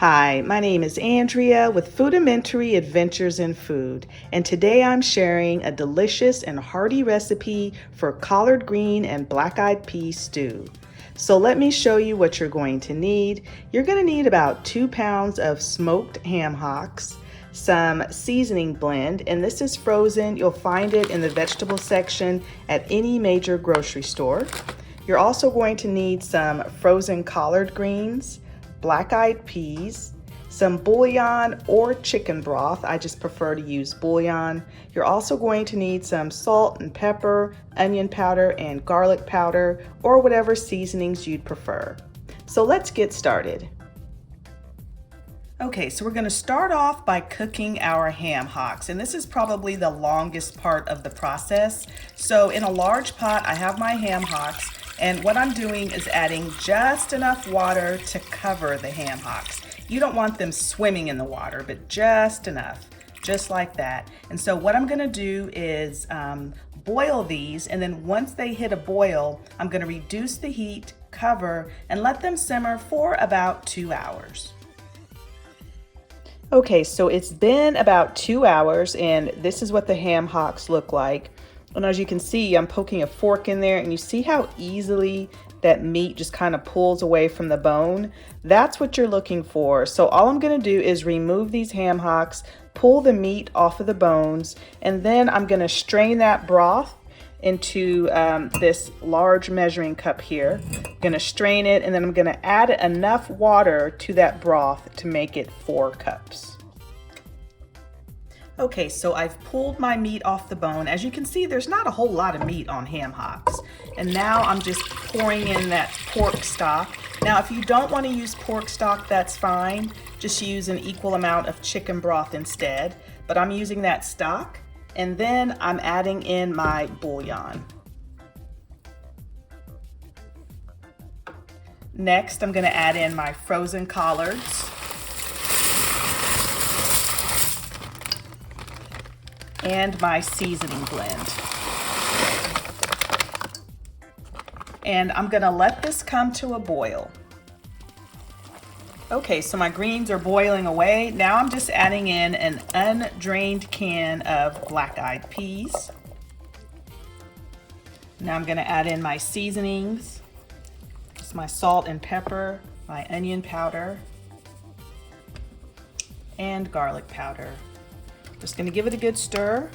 Hi, my name is Andrea with Foodimentary Adventures in Food, and today I'm sharing a delicious and hearty recipe for collard green and black-eyed pea stew. So let me show you what you're going to need. You're going to need about 2 pounds of smoked ham hocks, some seasoning blend, and this is frozen. You'll find it in the vegetable section at any major grocery store. You're also going to need some frozen collard greens, black-eyed peas, some bouillon or chicken broth. I just prefer to use bouillon. You're also going to need some salt and pepper, onion powder, and garlic powder, or whatever seasonings you'd prefer. So let's get started. Okay, so we're going to start off by cooking our ham hocks, and this is probably the longest part of the process. So in a large pot, I have my ham hocks, and what I'm doing is adding just enough water to cover the ham hocks. You don't want them swimming in the water, but just enough, just like that. And so what I'm gonna do is boil these, and then once they hit a boil, I'm gonna reduce the heat, cover, and let them simmer for about 2 hours. Okay, so it's been about 2 hours, and this is what the ham hocks look like. And as you can see, I'm poking a fork in there, and you see how easily that meat just kind of pulls away from the bone. That's what you're looking for. So all I'm going to do is remove these ham hocks, pull the meat off of the bones, and then I'm going to strain that broth into this large measuring cup here. I'm going to strain it, and then I'm going to add enough water to that broth to make it 4 cups. Okay, so I've pulled my meat off the bone. As you can see, there's not a whole lot of meat on ham hocks. And now I'm just pouring in that pork stock. Now, if you don't want to use pork stock, that's fine. Just use an equal amount of chicken broth instead. But I'm using that stock, and then I'm adding in my bouillon. Next, I'm going to add in my frozen collards. And my seasoning blend. And I'm gonna let this come to a boil. Okay, so my greens are boiling away. Now I'm just adding in an undrained can of black-eyed peas. Now I'm gonna add in my seasonings. Just my salt and pepper, my onion powder, and garlic powder. Just going to give it a good stir,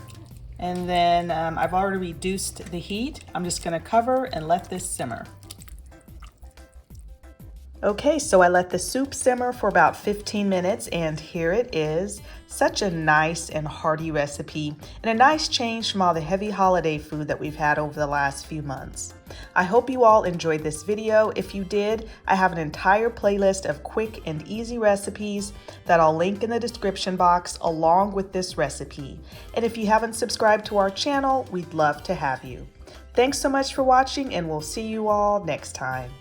and then I've already reduced the heat. I'm just going to cover and let this simmer. Okay, so I let the soup simmer for about 15 minutes, and here it is. Such a nice and hearty recipe, and a nice change from all the heavy holiday food that we've had over the last few months. I hope you all enjoyed this video. If you did, I have an entire playlist of quick and easy recipes that I'll link in the description box along with this recipe. And if you haven't subscribed to our channel, we'd love to have you. Thanks so much for watching, and we'll see you all next time.